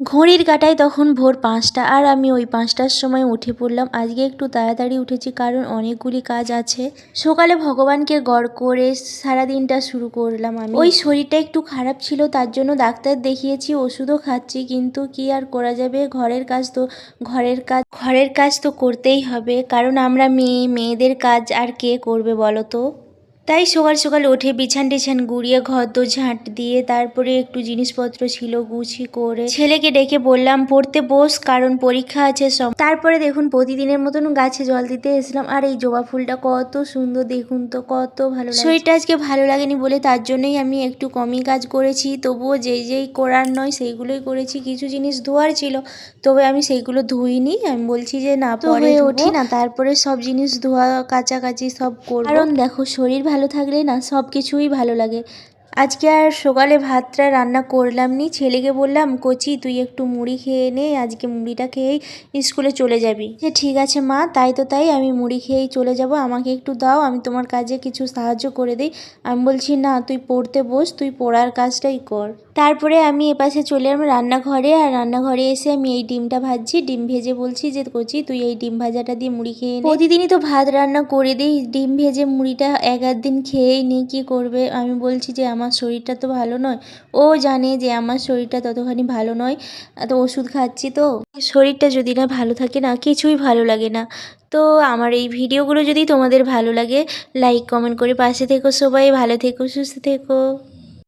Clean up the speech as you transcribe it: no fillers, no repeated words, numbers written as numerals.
ঘড়ির কাঁটায় তখন ভোর ৫টা, আর আমি ওই ৫টার সময় উঠে পড়লাম। আজকে একটু তাড়াতাড়ি উঠেছি কারণ অনেকগুলি কাজ আছে। সকালে ভগবানকে গড় করে সারাদিনটা শুরু করলাম আমি। ওই শরীরটা একটু খারাপ ছিল, তার জন্য ডাক্তার দেখিয়েছি, ওষুধও খাচ্ছি, কিন্তু কি আর করা যাবে, ঘরের কাজ তো করতেই হবে, কারণ আমরা মেয়েদের কাজ আর কে করবে বলো তো। তাই সকাল সকাল উঠে বিছান টিছান গুড়িয়ে ঘর দোর ঝাঁট দিয়ে তারপরে একটু জিনিসপত্র ছিল গুছি করে ছেলেকে ডেকে বললাম পড়তে বস, কারণ পরীক্ষা আছে সব। তারপরে দেখুন প্রতিদিনের মতন গাছে জল দিতে এসলাম, আর এই জবা ফুলটা কত সুন্দর দেখুন তো, কত ভালো লাগে। শরীরটা আজকে ভালো লাগেনি বলে তার জন্যই আমি একটু কমই কাজ করেছি, তবুও যেই করার নয় সেইগুলোই করেছি। কিছু জিনিস ধোয়ার ছিল, তবে আমি সেইগুলো ধুইনি, আমি বলছি যে না পরে উঠি না, তারপরে সব জিনিস ধোয়া কাচাকাচি সব করব। কারণ দেখো শরীর ভালো থাকলে না সব কিছুই ভালো লাগে। আজকে আর সকালে ভাতটা রান্না করলাম নি, ছেলেকে বললাম কচি তুই একটু মুড়ি খেয়ে নে, আজকে মুড়িটা খেয়েই স্কুলে চলে যাবি। যে ঠিক আছে মা, তাই তো তাই, আমি মুড়ি খেয়েই চলে যাব, আমাকে একটু দাও, আমি তোমার কাজে কিছু সাহায্য করে দিই। আমি বলছি না, তুই পড়তে বস, তুই পড়ার কাজটাই কর। তারপরে আমি এপাশে চলে এলাম রান্নাঘরে, আর রান্নাঘরে এসে আমি এই ডিমটা ভাজছি, ডিম ভেজে বলছি যে কচি তুই এই ডিম ভাজাটা দিয়ে মুড়ি খেয়ে নে। প্রতিদিনই তো ভাত রান্না করে দিই, ডিম ভেজে মুড়িটা এক আধ দিন খেয়েই নিই, কী করবে। আমি বলছি যে আমার শরীরটা তো ভালো নয়, ও জানে যে আমার শরীরটা ততখানি ভালো নয়, তো ওষুধ খাচ্ছি, তো শরীরটা যদি না ভালো থাকে না কিছুই ভালো লাগে না। তো আমার এই ভিডিওগুলো যদি তোমাদের ভালো লাগে লাইক কমেন্ট করে পাশে থেকো, সবাই ভালো থেকো, সুস্থ থেকো।